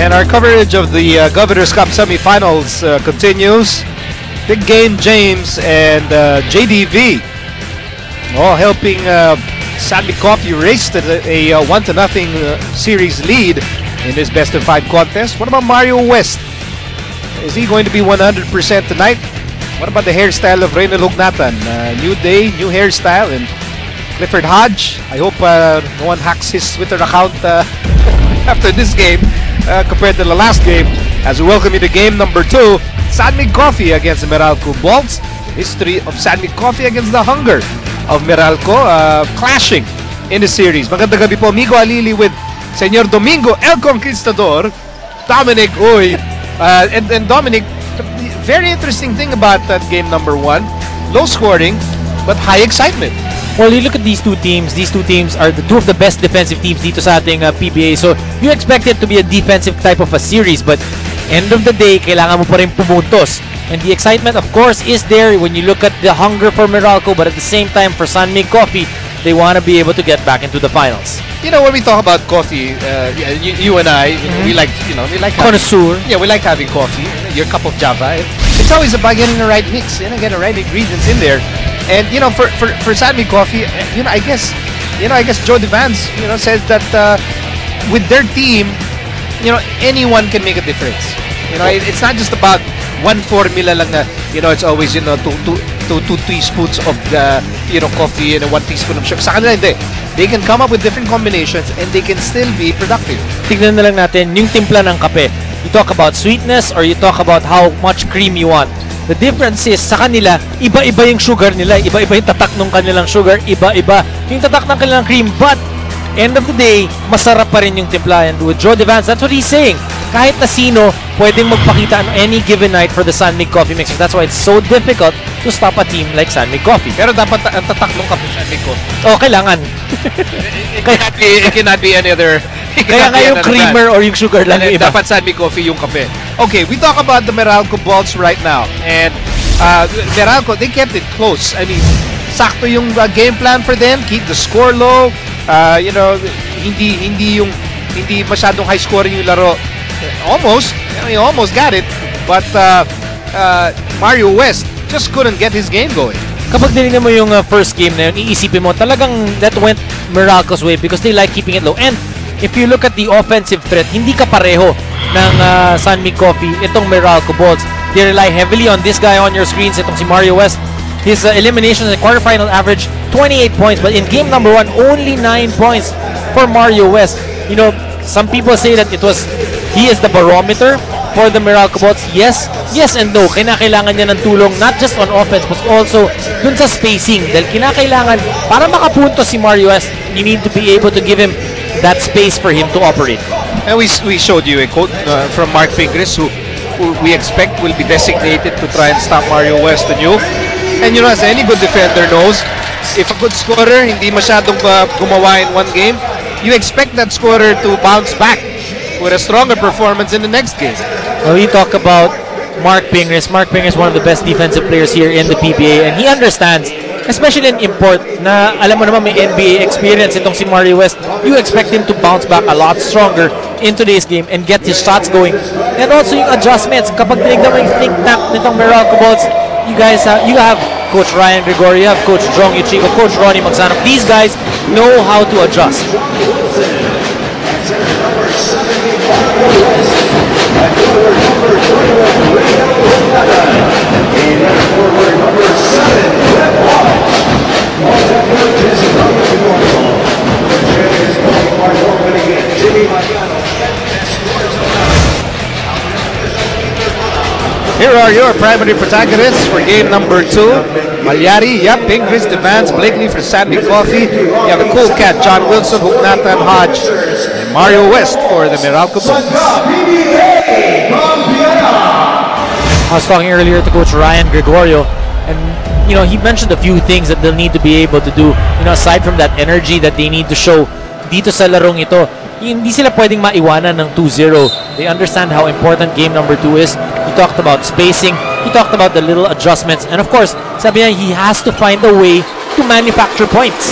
And our coverage of the Governor's Cup semifinals continues. Big game, James and JDV all helping Sandy Coffee race to a 1-0 series lead in this best-of-5 contest. What about Mario West? Is he going to be 100% tonight? What about the hairstyle of Reynel Hugnatan? New day, new hairstyle, and Clifford Hodge. I hope no one hacks his Twitter account after this game compared to the last game. As we welcome you to game number 2, Sanmig Coffee against the Meralco Bolts. The history of Sanmig Coffee against the hunger of Meralco clashing in the series. Magandang gabi po, amigo Alili with Senyor Domingo El Conquistador, Dominic Uy. And Dominic, very interesting thing about that game number 1, low scoring but high excitement. Well, you look at these two teams are the two of the best defensive teams dito sa ating PBA. So, you expect it to be a defensive type of a series, but end of the day, kailangan mo pa rin pumuntos. And the excitement, of course, is there when you look at the hunger for Meralco, but at the same time, for Sanmig Coffee, they want to be able to get back into the finals. You know, when we talk about coffee, you and I, we like connoisseur. Yeah, we like having coffee. Your cup of Java. It's always about getting the right mix, get the right ingredients in there. And for Sanmig Coffee, I guess Joe Devans, says that with their team, anyone can make a difference. It's not just about one formula lang na, it's always two teaspoons of the coffee and 1 teaspoon of sugar. Sa kanila hindi. They can come up with different combinations and they can still be productive. Tignan na lang natin yung timpla ng kape. You talk about sweetness or you talk about how much cream you want. The difference is, sa kanila, iba-iba yung sugar nila, iba-iba yung tatak ng kanilang sugar, iba-iba yung tatak ng kanilang cream. But, end of the day, masarap pa rin yung timpla. And with Joe Devans, that's what he's saying. Kahit na sino, pwedeng magpakita on any given night for the Sanmig Coffee mixers. That's why it's so difficult to stop a team like Sanmig Coffee. Pero dapat ang tatak ng kape Sanmig Coffee. Oh, kailangan. It cannot be any other. Kaya nga yung creamer or yung sugar lang yung iba. Dapat Sanmig Coffee yung kape. Okay, we talk about the Meralco Bolts right now. And Meralco, they kept it close. I mean, sakto yung game plan for them. Keep the score low. Hindi masyadong high scoring yung laro. Almost got it. But Mario West just couldn't get his game going. Kapag dinignan mo yung first game na yun, iisipin mo talagang that went Meralco's way because they like keeping it low. And if you look at the offensive threat, hindi ka pareho ng Sanmig Coffee, itong Meralco Bolts. They rely heavily on this guy on your screens, itong si Mario West. His elimination in the quarterfinal average 28 points, but in game number 1, only 9 points for Mario West. Some people say that he is the barometer for the Meralco Bolts. Yes and no. Kinakailangan niya ng tulong not just on offense but also dun sa spacing. Dahil kinakailangan, para makapunto si Mario West, you need to be able to give him that space for him to operate. And we showed you a quote from Mark Fingris who we expect will be designated to try and stop Mario West anew. And as any good defender knows, if a good scorer hindi masyadong gumawa in one game, you expect that scorer to bounce back with a stronger performance in the next game. Well, we talk about Mark Pingris. Mark Pingris is one of the best defensive players here in the PBA, and he understands, especially in import, na alam mo naman may NBA experience itong si Mario West. You expect him to bounce back a lot stronger in today's game and get his shots going. And also yung adjustments. Kapag tinignan mo yung think-tank nitong Meralco Bolts, you have Coach Ryan Gregorio, you have Coach Jong Yuchico, Coach Ronnie Magsanok. These guys know how to adjust. Here are your primary protagonists for game number 2. Malyari, Pingris, Devans, Blakely for Sanmig Coffee. You have a cool cat, John Wilson, Hugnatan, Hodge, and Mario West for the Meralco Bolts. I was talking earlier to Coach Ryan Gregorio, and he mentioned a few things that they'll need to be able to do. Aside from that energy that they need to show dito sa larong ito, hindi sila pwedeng maiwanan ng 2-0. They understand how important game number 2 is. He talked about spacing. He talked about the little adjustments. And of course, sabi niya, he has to find a way to manufacture points.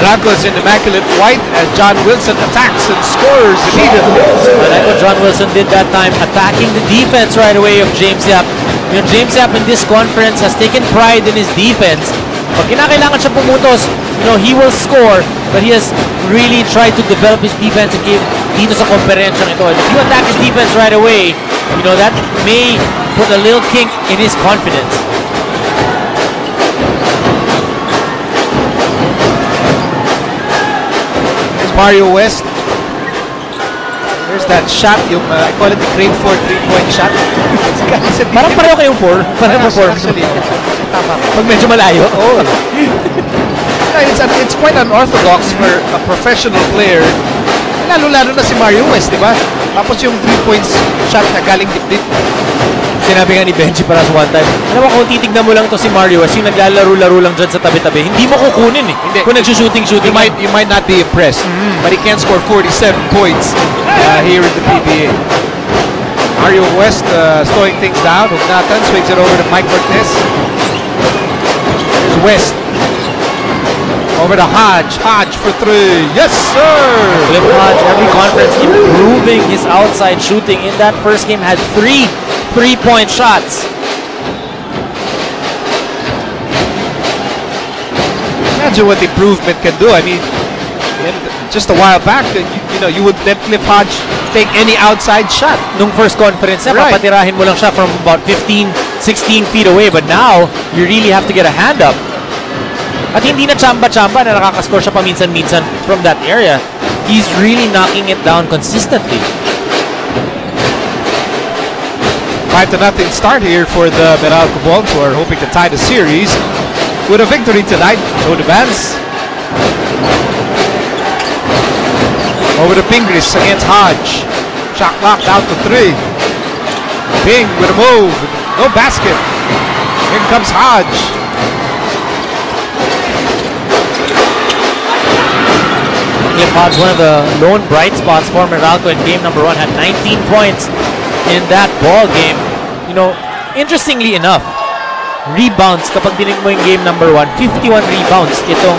Meralco is in immaculate white as John Wilson attacks and scores immediately. I like what John Wilson did that time, attacking the defense right away of James Yap. You know, James Yap in this conference has taken pride in his defense. Pag kinakailangan siya pumutos, you know, he will score, but he has really tried to develop his defense and give dito sa komperensyang ito. And if you attack his defense right away, you know, that may put a little kink in his confidence. There's Mario West. There's that shot, yung I call it the grade 4 3-point shot. Parang pareho kayong 4. Pareho 4. Actually, tama. Pag medyo malayo. Oh. It's quite unorthodox for a professional player. Lalo-lalo na si Mario West, di ba? Tapos yung 3 points shot na galing dip-dip. Sinabi nga ni Benji para sa one time, alam mo kung titignan mo lang to si Mario West, yung naglalaro-laro lang dyan sa tabi-tabi, hindi mo kukunin eh. Hindi. Kung nagsushooting-shooting. You might not be impressed, but he can score 47 points here in the PBA. Mario West slowing things down. Hugnatan swings it over to Mike Cortez. Here's West. Over to Hodge. Hodge for 3. Yes, sir! Cliff Hodge, every conference improving his outside shooting. In that first game, had 3 3-point shots. Imagine what improvement can do. I mean, just a while back, you would let Cliff Hodge take any outside shot. Nung first conference, Right. papatirahin mo lang siya from about 15, 16 feet away. But now, you really have to get a hand up. At hindi na chamba-chamba na nakakascore siya paminsan-minsan from that area. He's really knocking it down consistently. 5-0 start here for the Meralco Bolts, who are hoping to tie the series with a victory tonight. So the Vans over to Pingris against Hodge. Shot clock down to 3. Ping with a move. No basket. Here comes Hodge. Cliff Hodge, one of the lone bright spots for Meralco in game number 1, had 19 points in that ball game. You know, interestingly enough, rebounds, kapag dinig mo yung game number 1, 51 rebounds itong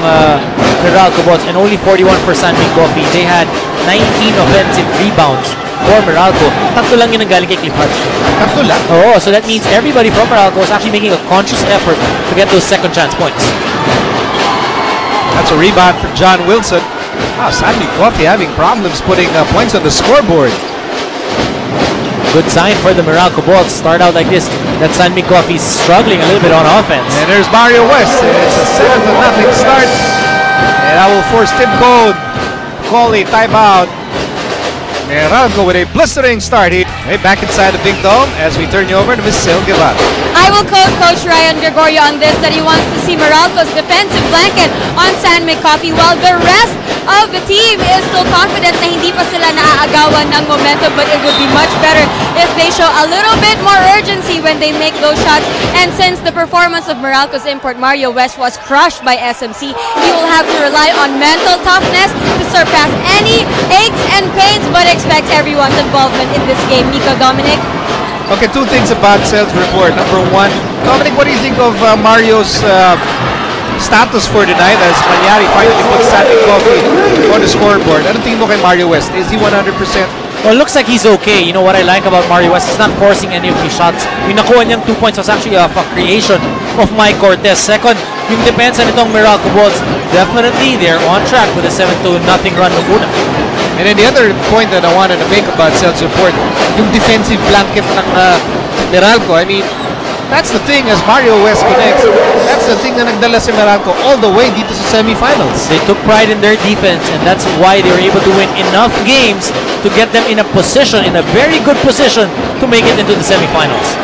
Meralco Bolts and only 41 for San Miguel Coffee. They had 19 offensive rebounds for Meralco. Tatlo lang yun ang galing kay Cliff Hodge. Tatlo lang? Oh, so that means everybody from Meralco is actually making a conscious effort to get those second chance points. That's a rebound for John Wilson. San Miguel Coffee having problems putting points on the scoreboard. Good sign for the Meralco Bolts. Start out like this. That San Miguel Coffee is struggling a little bit on offense. And there's Mario West. It's a 7-0 start. And that will force Tim Cone to call a timeout. Meralco with a blistering start here. Hey, back inside the big dome as we turn you over to Ms. Sil Guevara. I will quote Coach Ryan Gregorio on this, that he wants to see Meralco's defensive blanket on San Miguel Coffee, while the rest of the team is still confident na hindi pa sila naaagawan ng momentum, but it would be much better if they show a little bit more urgency when they make those shots. And since the performance of Meralco's import Mario West was crushed by SMC, he will have to rely on mental toughness to surpass any aches and pains, but expect everyone's involvement in this game. Nico, Dominic? Okay, 2 things about Sel's report. Number 1, Dominic, what do you think of Mario's status for tonight as Manyari finally puts San Miguel Coffee on the scoreboard? Ano tingin mo kay Mario West? Is he 100%? Well, it looks like he's okay. You know what I like about Mario West? He's not forcing any of his shots. Yung nakuha niyang 2 points was actually a creation of Mike Cortez. Second, yung depensa nitong Meralco Bolts, definitely they're on track with a 7-0 run ng una. And then the other point that I wanted to make about Sel's report, yung defensive blanket ng Meralco. I mean, that's the thing as Mario West connects. That's the thing na nagdala si Meralco all the way dito sa semifinals. They took pride in their defense, and that's why they were able to win enough games to get them in a position, in a very good position, to make it into the semifinals.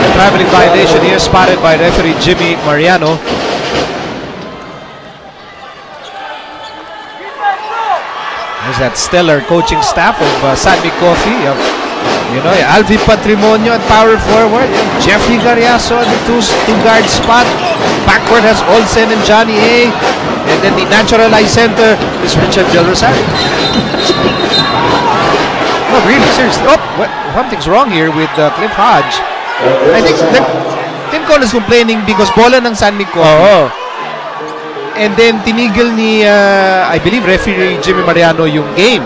A traveling violation here spotted by referee Jimmy Mariano. There's that stellar coaching staff of San Miguel Coffee. Alvin Patrimonio at power forward. Jeffrey Garriaso at the two-guard spot. Backward has Olsen and Johnny A. And then the naturalized center is Richard Del Rosario. No, really, seriously. Oh, something's wrong here with Cliff Hodge. I think Tim Cole is complaining because bola ng San Miguel Coffee. And then tinigil ni, I believe, referee Jimmy Mariano yung game.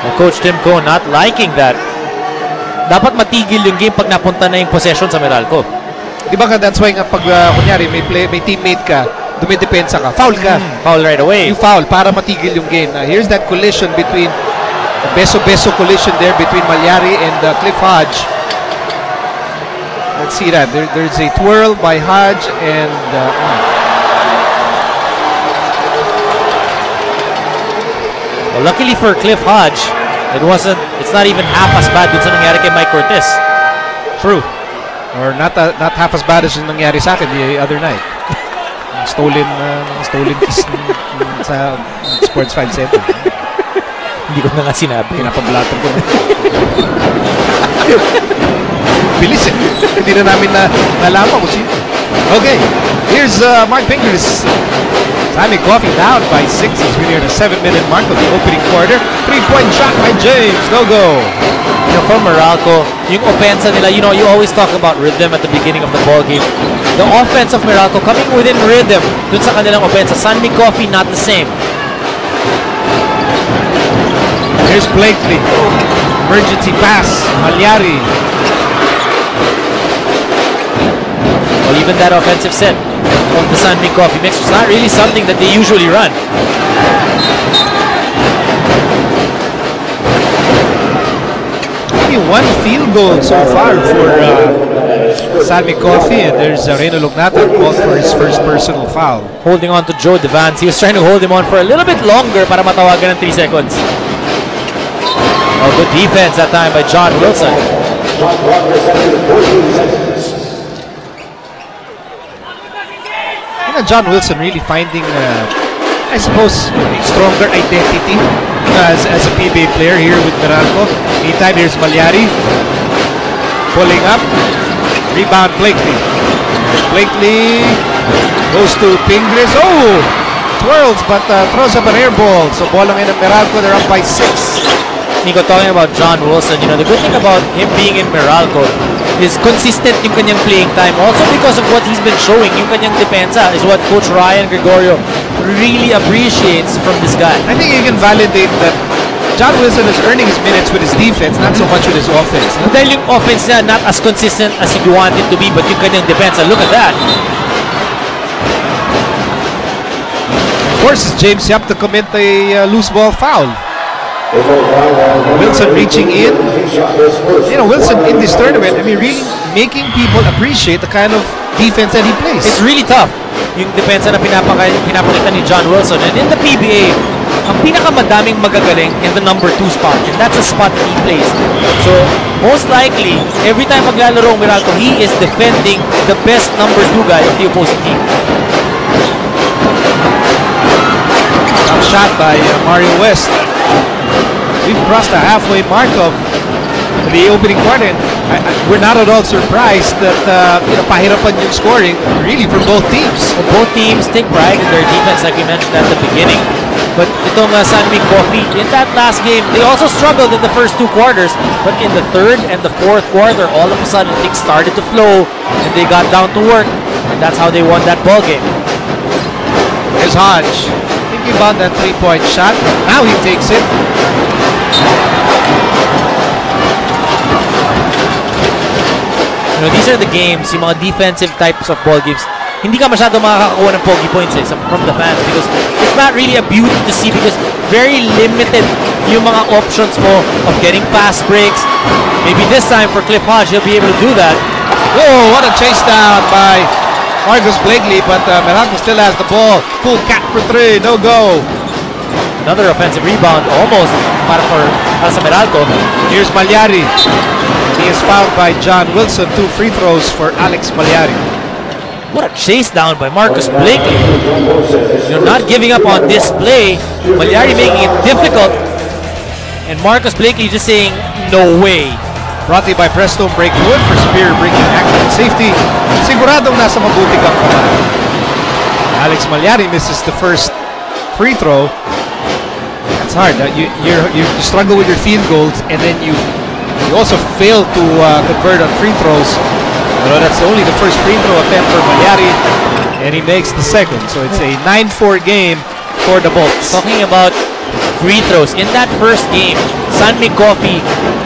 Well, Coach Tim Cohn not liking that. Dapat matigil yung game pag napunta na yung possession sa Meralco. Di ba ka, that's why nga pag kunyari may teammate ka, dumidepensa ka, foul ka. Foul right away. You foul para matigil yung game. Here's that collision between, the beso-beso collision there between Malyari and Cliff Hodge. Let's see that. There's a twirl by Hodge and well, luckily for Cliff Hodge, it's not even half as bad dun sa nangyari kay Mike Cortez. True. Or not half as bad as yung nangyari sa akin the other night. Stolen kiss sa Sports 5 Center. Hindi ko na nga sinabi. Pinapablatter ko na. Bilis eh. Hindi na namin nalaman kung sino. Okay. Here's Mark Pinker's Sammy Coffee down by 6 as we near the 7-minute mark of the opening quarter. 3-point shot by James. No go. You know, from Meralco, yung offensa nila, you know, you always talk about rhythm at the beginning of the ball game. The offense of Meralco coming within rhythm dun sa kanilang offensa. Sammy Coffee not the same. Here's Blakely. Emergency pass. Malyari. Well, even that offensive set of the Sanmi Coffee mix is not really something that they usually run. Only one field goal so far for Sanmi Coffee, and there's Reno Lugnata called for his first personal foul. Holding on to Joe Devance. He was trying to hold him on for a little bit longer para matawagan ng 3 seconds. Oh, good defense that time by John Wilson. John Wilson really finding, I suppose, stronger identity as a PBA player here with Meralco. Meantime, here's Malyari pulling up. Rebound, Blakely. Blakely goes to Pingris. Oh! Twirls, but throws up an air ball. So, ball lang in ang Meralco. They're up by 6. Nico, talking about John Wilson, you know, the good thing about him being in Meralco is consistent yung kanyang playing time. Also because of what he's been showing, yung kanyang depensa is what Coach Ryan Gregorio really appreciates from this guy. I think you can validate that John Wilson is earning his minutes with his defense, not so much with his offense. Dahil yung offense niya not as consistent as you want it to be, but yung kanyang depensa, look at that. Forces James Yap to commit a loose ball foul. Wilson reaching in. You know, Wilson in this tournament, I mean, really making people appreciate the kind of defense that he plays. It's really tough, yung depensa na pinapakita ni John Wilson. And in the PBA, ang pinakamadaming magagaling in the number 2 spot. And that's a spot that he plays. So, most likely, every time maglalaro ang Meralco, he is defending the best number 2 guy of the opposing team. Top shot by Mario West. We've crossed the halfway mark of the opening quarter, and we're not at all surprised that pahirapan yung scoring really for both teams. Well, both teams take pride in their defense, like we mentioned at the beginning. But itong Sanmi Coffee, in that last game, they also struggled in the first 2 quarters. But in the 3rd and the 4th quarter, all of a sudden things started to flow, and they got down to work, and that's how they won that ball game. There's Hodge thinking about that 3-point shot. Now he takes it. You know, these are the games, yung mga defensive types of ball games, hindi ka masyado makakakuha ng pogi points from the fans because it's not really a beauty to see because very limited yung mga options mo of getting fast breaks. Maybe this time for Cliff Hodge, he'll be able to do that. Oh, what a chase down by Marcus Blakely, but Meralco still has the ball. Full cat for 3, no go. Another offensive rebound, almost para sa Meralco. Here's Malyari. He is fouled by John Wilson. 2 free throws for Alex Malyari. What a chase down by Marcus Blakely. You're not giving up on this play. Malyari making it difficult. And Marcus Blakely just saying, no way. Brought to you by Presto Breakwood for superior breaking accurate safety. Siguradong nasa mabuti kang kamay. Alex Malyari misses the first free throw. That's hard. You struggle with your field goals, and then you also fail to convert on free throws. Well, that's only the first free throw attempt for Mayari, and he makes the second. So it's a 9-4 game for the Bolts. Talking about free throws, in that first game, Sanmi Coffee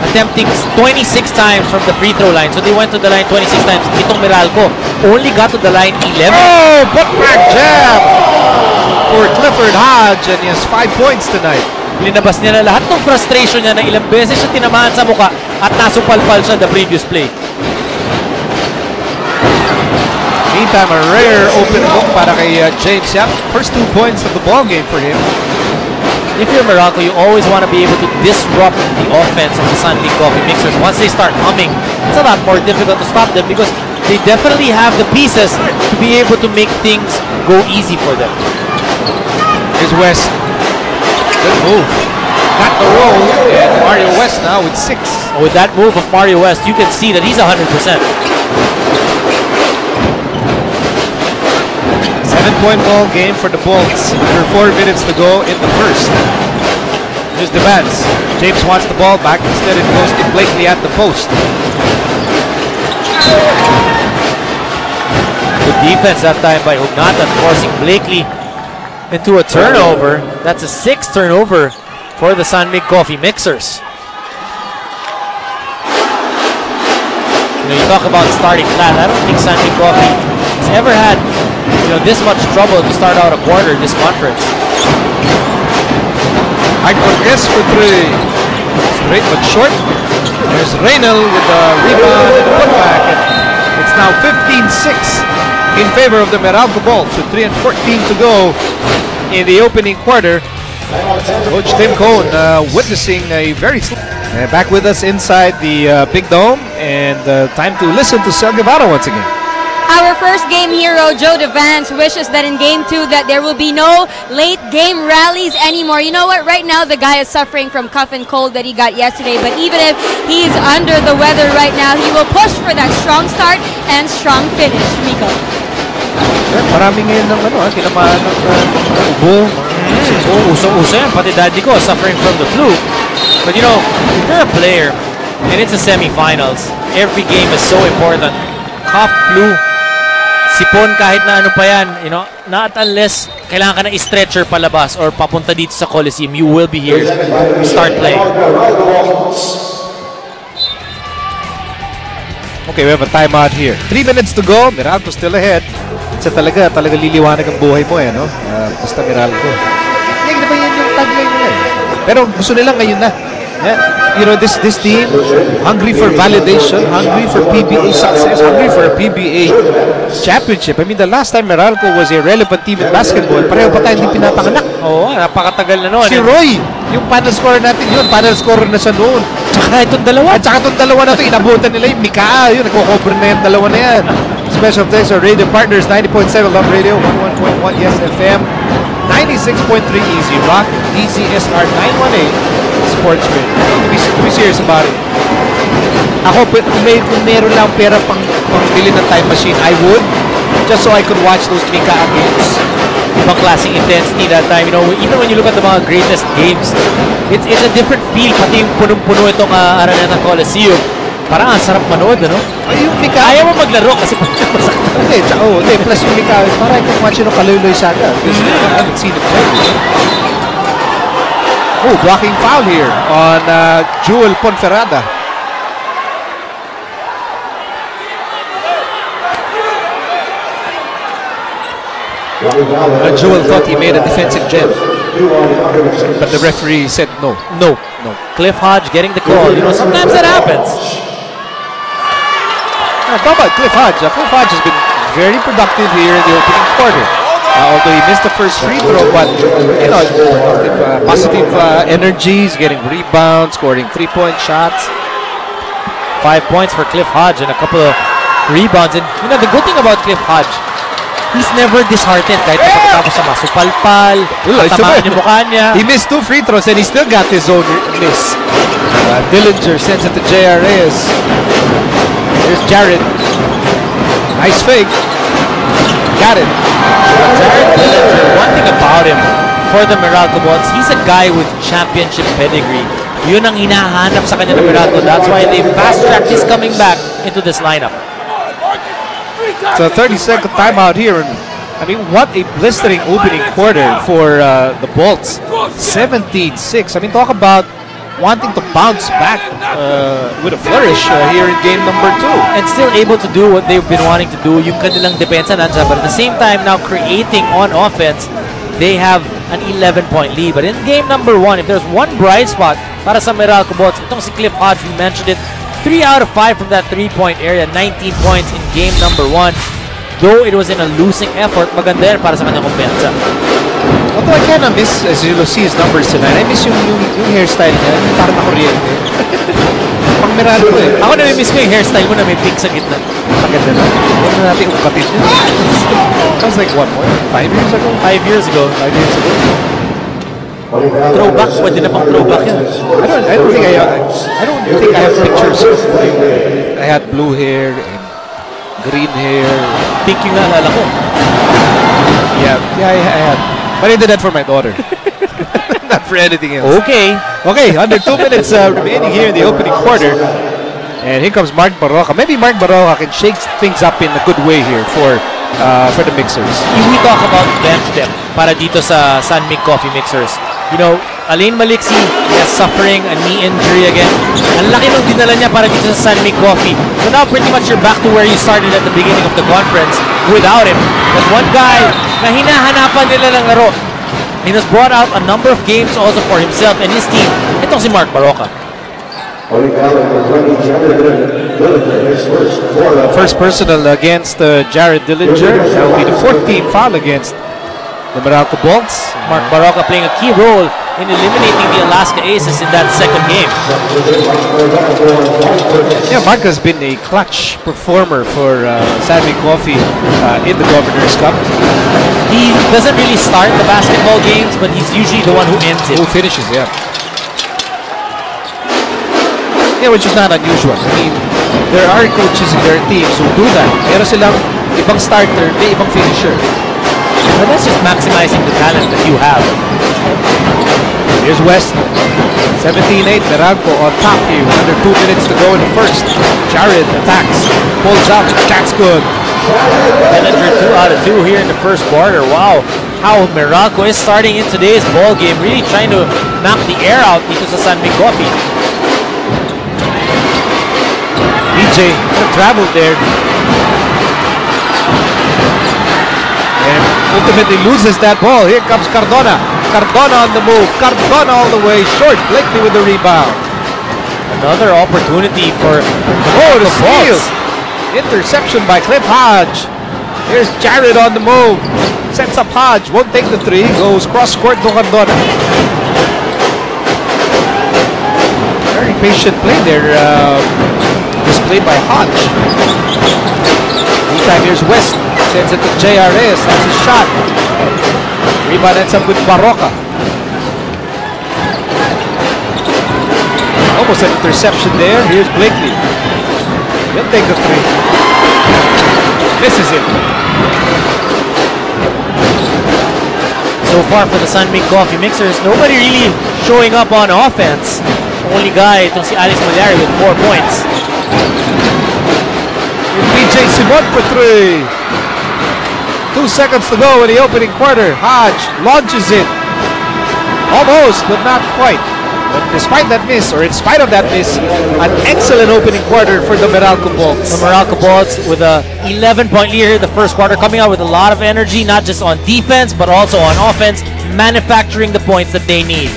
attempting 26 times from the free throw line. So they went to the line 26 times. Itong Meralco only got to the line 11. Oh, putback jab for Clifford Hodge, and he has 5 points tonight. Linabas niya na lahat ng frustration niya na ilang beses siya tinamaan sa muka at nasupalpal siya the previous play. Meantime, a rare open look para kay James Yap. First 2 points of the ball game for him. If you're Meralco, you always want to be able to disrupt the offense of the Sunday Coffee Mixers. Once they start humming, it's a lot more difficult to stop them because they definitely have the pieces to be able to make things go easy for them. Here's West. Good move. Got the roll, and Mario West now with 6. With that move of Mario West, you can see that he's 100%. 7-point ball game for the Bolts. Under 4 minutes to go in the first. Here's Devance. James wants the ball back. Instead, it goes to Blakely at the post. Good defense that time by Ugnatan, forcing Blakely into a turnover. That's a 6th turnover for the San Mig Coffee Mixers. You talk about starting flat. I don't think San Mig Coffee has ever had this much trouble to start out a quarter this conference. Cortez for 3. Straight but short. There's Reynel with the rebound and the putback. And it's now 15-6 in favor of the Meralco Bolts with 3 and 14 to go in the opening quarter. Coach Tim Cohn witnessing a very back with us inside the Big Dome, and time to listen to Sel Guevara once again. Our first game hero, Joe Devance, wishes that in Game 2 that there will be no late game rallies anymore. You know what? Right now, the guy is suffering from cough and cold that he got yesterday. But even if he's under the weather right now, he will push for that strong start and strong finish. Miko. Maraming ngayon ng tinamaan ng ubo. Usong-uso yan. Pati daddy ko suffering from the flu. But if you're a player and it's a semifinals, every game is so important. Cough, flu, sipon, kahit na ano pa yan, not unless kailangan ka ng stretcher palabas or papunta dito sa Coliseum, you will be here to start playing. Okay, we have a timeout here. 3 minutes to go. Meralco still ahead. Kasi talaga liliwanag ang buhay mo no? Basta Meralco. Hindi na ba yan yung tagline nila Pero gusto nila ngayon na. Yeah. This team, hungry for validation, hungry for PBA success, hungry for a PBA championship. I mean, the last time Meralco was a relevant team in basketball, pareho pa tayo hindi pinapanganak. Oo, napakatagal na noon. Si Roy, yung panel scorer natin yun, panel scorer na siya noon. Tsaka itong dalawa. At tsaka itong dalawa na ito, inabutan nila yung Mika. Yun, nagko-cover na yung dalawa na yan. Special thanks to Radio Partners, 90.7 Love Radio, 11.1 Yes FM, 96.3 Easy Rock, DZSR 918. Sports Radio. To be serious about it. Ako, kung meron lang pera pang bili ng time machine, I would. Just so I could watch those Mika games. Ibang klaseng intensity that time. Even when you look at the mga greatest games, it's a different feel. Pati yung punong-puno itong arena ng Coliseum. Parang ang sarap manood, Ay, yung Mika. Ayaw mo maglaro kasi masakit. Hindi, plus yung Mika, parang I could watch yung Kaloy-Loy Saga. I haven't seen it play. Oh, blocking foul here on Jewel Ponferrada. Jewel thought he made a defensive jam, but the referee said no. No. Cliff Hodge getting the call. Sometimes that happens. How about Cliff Hodge? Cliff Hodge has been very productive here in the opening quarter. Although he missed the first free throw, but positive energies, getting rebounds, scoring 3-point shots. 5 points for Cliff Hodge and a couple of rebounds. And the good thing about Cliff Hodge, he's never disheartened kahit pagkatapos sa masupalpal, tamaan yung mukha niya. He missed 2 free throws and he still got his own miss. Dillinger sends it to JRS. Here's Jared. Nice fake. Got it. Jared Dillinger, one thing about him, for the Meralco Bolts, he's a guy with championship pedigree. Yun ang hinahanap sa kanya ng Meralco. That's why they fast-tracked his coming back into this lineup. So 30-second timeout here. And I mean, what a blistering opening quarter for the Bolts. 17-6. I mean, talk about wanting to bounce back with a flourish here in game number 2. And still able to do what they've been wanting to do. Yung kanilang depensa nandiyan. But at the same time, now creating on offense, they have an 11-point lead. But in game number 1, if there's one bright spot para sa Meralco Bolts, itong si Cliff Hodge, we mentioned it, 3 out of 5 from that 3-point area, 19 points in game number 1. Though it was in a losing effort, maganda yan para sa kanyang kumpensa. Although I kind of miss, as you will see his numbers tonight, I miss yung hairstyle niya, yung parang nakuryente. Pang Meralco eh. Ako na miss ko yung hairstyle mo na may pink sa gitna. Maganda na. Huwag na natin ukatin yun. Sounds like what, more? 5 years ago? 5 years ago. 5 years ago. Throwback, pwede na pang throwback yan. I don't think I have pictures. I had blue hair and green hair. Pink yung naalala ko. Yeah, I had. But I did that for my daughter. Not for anything else. Okay. Okay, under 2 minutes remaining here in the opening quarter. And here comes Mark Baroka. Maybe Mark Baroka can shake things up in a good way here for the mixers. If we talk about bench depth para dito sa San Mig Coffee Mixers, you know, Alain Maliksi is suffering a knee injury again. Ang laki nung dinala niya para dito sa San Mig Coffee. So now pretty much you're back to where you started at the beginning of the conference without him. But one guy na hinahanapan nila ng laro. He has brought out a number of games also for himself and his team. Itong si Mark Baroka. First personal against Jared Dillinger. That will be the 14th foul against the Meralco Bolts. Mark Baroka playing a key role in eliminating the Alaska Aces in that second game. Yeah, Mark has been a clutch performer for San Mig Coffee in the Governor's Cup. He doesn't really start the basketball games, but he's usually the one who ends it. Who finishes, yeah. Yeah, which is not unusual. I mean, there are coaches in their teams who do that. Meron silang ibang starter, may ibang finisher. But that's just maximizing the talent that you have. Here's West. 17-8, Meralco on top here. Under 2 minutes to go in the first. Jared attacks. Pulls up. That's good. Dillinger 2 out of 2 here in the first quarter. Wow. How Meralco is starting in today's ball game. Really trying to knock the air out dito sa San Mig Coffee. DJ traveled there. And ultimately loses that ball. Here comes Cardona. Cardona on the move. Cardona all the way short. Blakely with the rebound. Another opportunity for the steal. Interception by Cliff Hodge. Here's Jared on the move. Sets up Hodge. Won't take the three. Goes cross court to Cardona. Very patient play there. Displayed by Hodge. Meantime, here's West. Sends it to JRS. That's his shot. Rebound ends up with Baroka. Almost an interception there. Here's Blakely. He'll take the three. Misses it. So far for the San Mig Coffee Mixers, nobody really showing up on offense. Only guy, itong si Alex Malyari with 4 points. PJ Simon for three. 2 seconds to go in the opening quarter. Hodge launches it. Almost, but not quite. But despite that miss, or in spite of that miss, an excellent opening quarter for the Meralco Bolts. The Meralco Bolts with a 11-point lead here in the first quarter, coming out with a lot of energy, not just on defense, but also on offense, manufacturing the points that they need.